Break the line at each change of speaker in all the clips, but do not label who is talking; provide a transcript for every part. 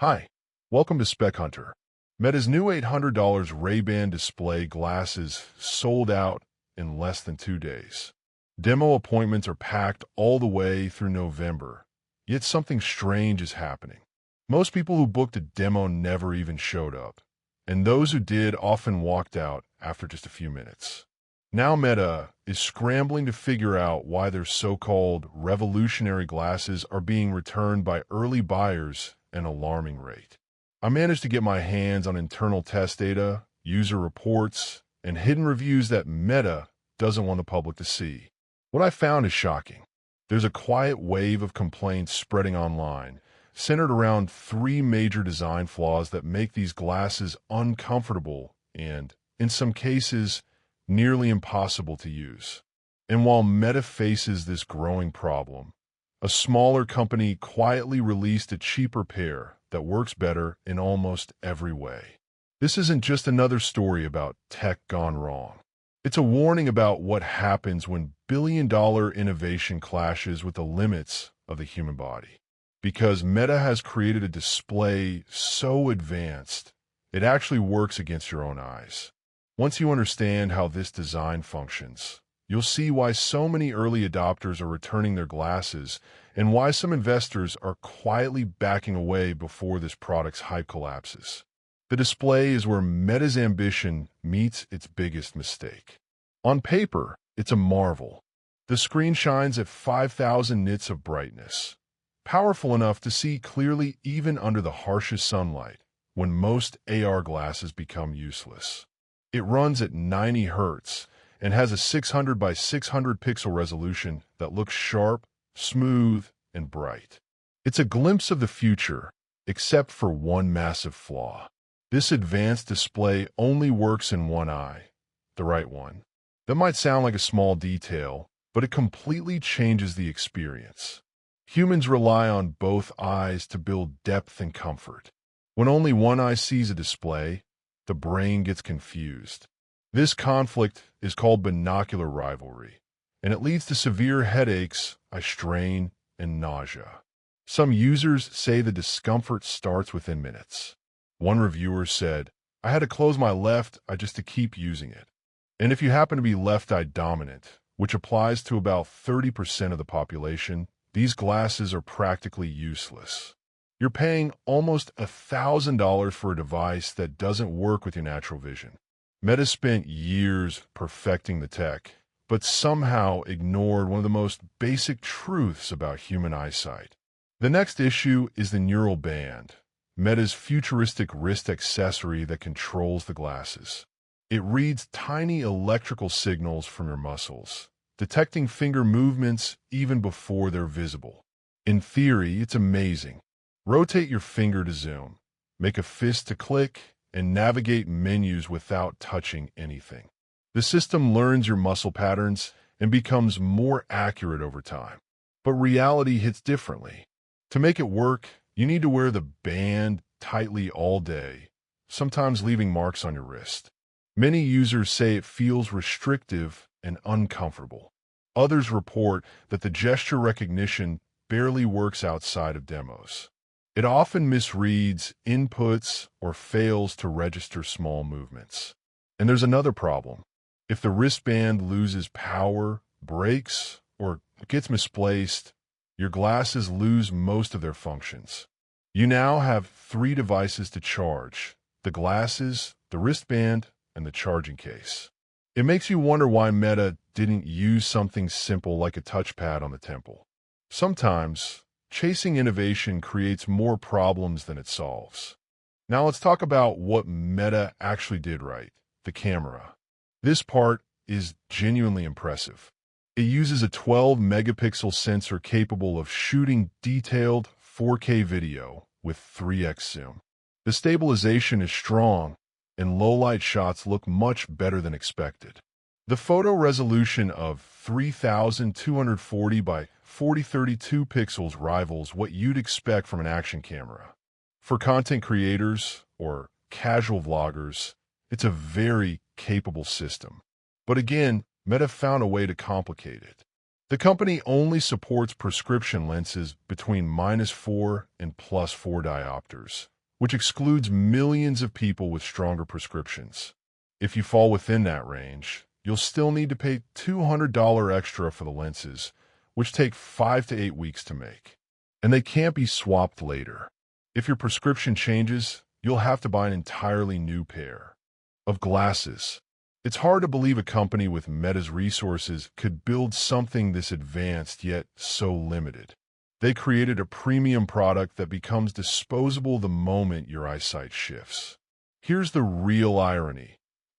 Hi, welcome to Spec Hunter. Meta's new $800 Ray-Ban display glasses sold out in less than 2 days. Demo appointments are packed all the way through November, yet something strange is happening. Most people who booked a demo never even showed up, and those who did often walked out after just a few minutes. Now Meta is scrambling to figure out why their so-called revolutionary glasses are being returned by early buyers at an alarming rate. I managed to get my hands on internal test data, user reports, and hidden reviews that Meta doesn't want the public to see. What I found is shocking. There's a quiet wave of complaints spreading online, centered around three major design flaws that make these glasses uncomfortable and, in some cases, nearly impossible to use. And while Meta faces this growing problem, a smaller company quietly released a cheaper pair that works better in almost every way. This isn't just another story about tech gone wrong. It's a warning about what happens when billion-dollar innovation clashes with the limits of the human body. Because Meta has created a display so advanced, it actually works against your own eyes. Once you understand how this design functions, you'll see why so many early adopters are returning their glasses and why some investors are quietly backing away before this product's hype collapses. The display is where Meta's ambition meets its biggest mistake. On paper, it's a marvel. The screen shines at 5,000 nits of brightness, powerful enough to see clearly even under the harshest sunlight, when most AR glasses become useless. It runs at 90 Hz and has a 600 by 600 pixel resolution that looks sharp, smooth, and bright. It's a glimpse of the future, except for one massive flaw. This advanced display only works in one eye, the right one. That might sound like a small detail, but it completely changes the experience. Humans rely on both eyes to build depth and comfort. When only one eye sees a display, the brain gets confused. This conflict is called binocular rivalry, and it leads to severe headaches, eye strain, and nausea. Some users say the discomfort starts within minutes. One reviewer said, "I had to close my left eye just to keep using it." And if you happen to be left-eye dominant, which applies to about 30% of the population, these glasses are practically useless. You're paying almost $1,000 for a device that doesn't work with your natural vision. Meta spent years perfecting the tech, but somehow ignored one of the most basic truths about human eyesight. The next issue is the neural band, Meta's futuristic wrist accessory that controls the glasses. It reads tiny electrical signals from your muscles, detecting finger movements even before they're visible. In theory, it's amazing. Rotate your finger to zoom, make a fist to click, and navigate menus without touching anything. The system learns your muscle patterns and becomes more accurate over time. But reality hits differently. To make it work, you need to wear the band tightly all day, sometimes leaving marks on your wrist. Many users say it feels restrictive and uncomfortable. Others report that the gesture recognition barely works outside of demos. It often misreads inputs or fails to register small movements. And there's another problem. If the wristband loses power, breaks, or gets misplaced, your glasses lose most of their functions. You now have three devices to charge: the glasses, the wristband, and the charging case. It makes you wonder why Meta didn't use something simple like a touchpad on the temple. Sometimes, chasing innovation creates more problems than it solves. Now let's talk about what Meta actually did right: the camera. This part is genuinely impressive. It uses a 12-megapixel sensor capable of shooting detailed 4K video with 3x zoom. The stabilization is strong, and low-light shots look much better than expected. The photo resolution of 3,240 by 4032 pixels rivals what you'd expect from an action camera. For content creators or casual vloggers, it's a very capable system. But again, Meta found a way to complicate it. The company only supports prescription lenses between -4 and +4 diopters, which excludes millions of people with stronger prescriptions. If you fall within that range, you'll still need to pay $200 extra for the lenses, which take 5 to 8 weeks to make. And they can't be swapped later. If your prescription changes, you'll have to buy an entirely new pair of glasses. It's hard to believe a company with Meta's resources could build something this advanced yet so limited. They created a premium product that becomes disposable the moment your eyesight shifts. Here's the real irony.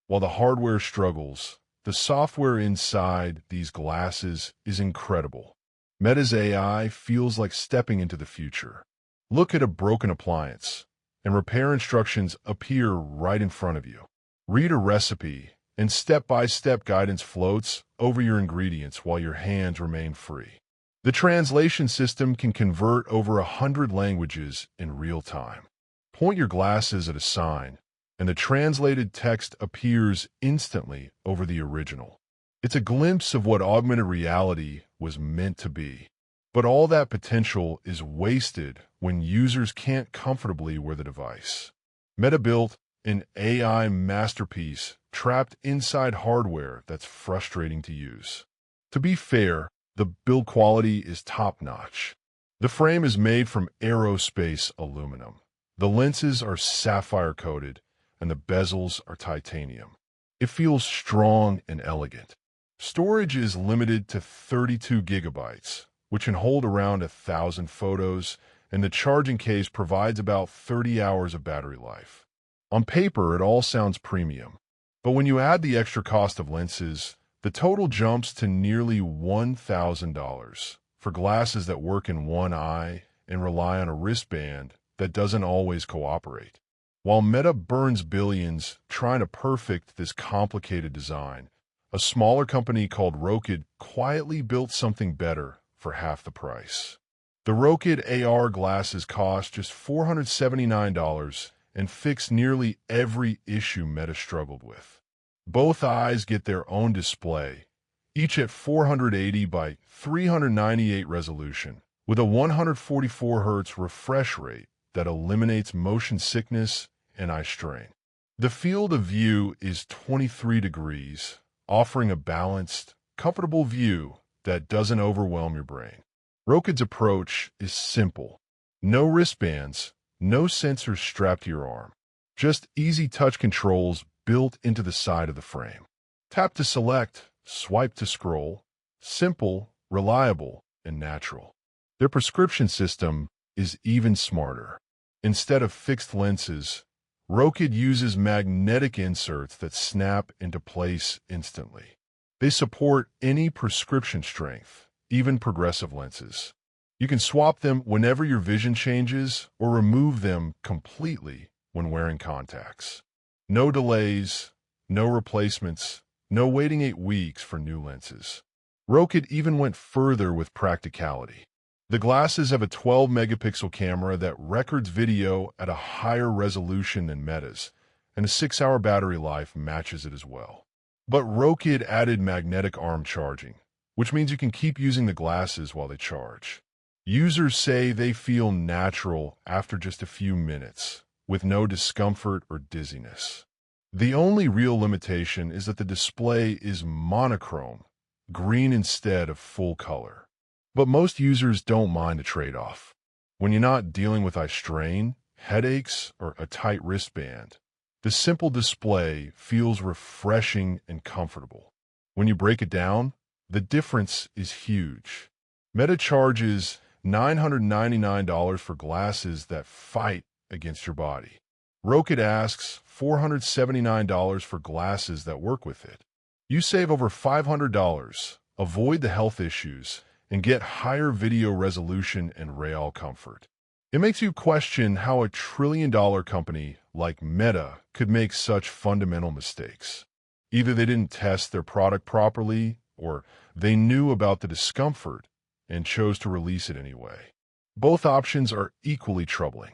While the hardware struggles, the software inside these glasses is incredible. Meta's AI feels like stepping into the future. Look at a broken appliance, and repair instructions appear right in front of you. Read a recipe, and step-by-step guidance floats over your ingredients while your hands remain free. The translation system can convert over 100 languages in real time. Point your glasses at a sign, and the translated text appears instantly over the original. It's a glimpse of what augmented reality was meant to be. But all that potential is wasted when users can't comfortably wear the device. Meta built an AI masterpiece trapped inside hardware that's frustrating to use. To be fair, the build quality is top-notch. The frame is made from aerospace aluminum. The lenses are sapphire-coated, and the bezels are titanium. It feels strong and elegant. Storage is limited to 32 gigabytes, which can hold around 1,000 photos, and the charging case provides about 30 hours of battery life. On paper, it all sounds premium. But when you add the extra cost of lenses, the total jumps to nearly $1,000 for glasses that work in one eye and rely on a wristband that doesn't always cooperate. While Meta burns billions trying to perfect this complicated design, a smaller company called Rokid quietly built something better for half the price. The Rokid AR glasses cost just $479 and fix nearly every issue Meta struggled with. Both eyes get their own display, each at 480 by 398 resolution, with a 144 Hz refresh rate that eliminates motion sickness and eye strain. The field of view is 23 degrees, offering a balanced, comfortable view that doesn't overwhelm your brain. Rokid's approach is simple. No wristbands, no sensors strapped to your arm. Just easy touch controls built into the side of the frame. Tap to select, swipe to scroll. Simple, reliable, and natural. Their prescription system is even smarter. Instead of fixed lenses, Rokid uses magnetic inserts that snap into place instantly. They support any prescription strength, even progressive lenses. You can swap them whenever your vision changes or remove them completely when wearing contacts. No delays, no replacements, no waiting 8 weeks for new lenses. Rokid even went further with practicality. The glasses have a 12-megapixel camera that records video at a higher resolution than Meta's, and a 6-hour battery life matches it as well. But Rokid added magnetic arm charging, which means you can keep using the glasses while they charge. Users say they feel natural after just a few minutes, with no discomfort or dizziness. The only real limitation is that the display is monochrome, green instead of full color. But most users don't mind the trade-off. When you're not dealing with eye strain, headaches, or a tight wristband, the simple display feels refreshing and comfortable. When you break it down, the difference is huge. Meta charges $999 for glasses that fight against your body. Rokid asks $479 for glasses that work with it. You save over $500, avoid the health issues, and get higher video resolution and rail comfort. It makes you question how a trillion-dollar company like Meta could make such fundamental mistakes. Either they didn't test their product properly, or they knew about the discomfort and chose to release it anyway. Both options are equally troubling.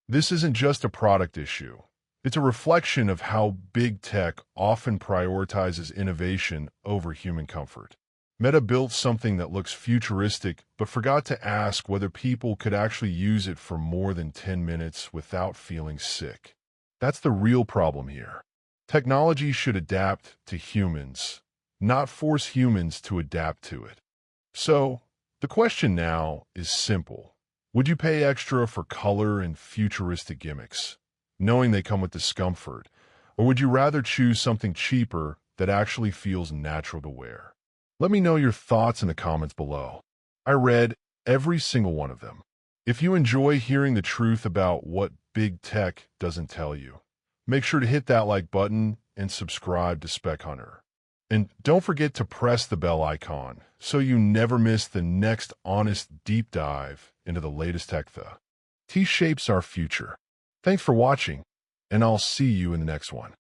This isn't just a product issue. It's a reflection of how big tech often prioritizes innovation over human comfort. Meta built something that looks futuristic, but forgot to ask whether people could actually use it for more than 10 minutes without feeling sick. That's the real problem here. Technology should adapt to humans, not force humans to adapt to it. So, the question now is simple. Would you pay extra for color and futuristic gimmicks, knowing they come with discomfort, or would you rather choose something cheaper that actually feels natural to wear? Let me know your thoughts in the comments below. I read every single one of them. If you enjoy hearing the truth about what big tech doesn't tell you, make sure to hit that like button and subscribe to Spec Hunter. And don't forget to press the bell icon so you never miss the next honest deep dive into the latest tech. T shapes our future. Thanks for watching, and I'll see you in the next one.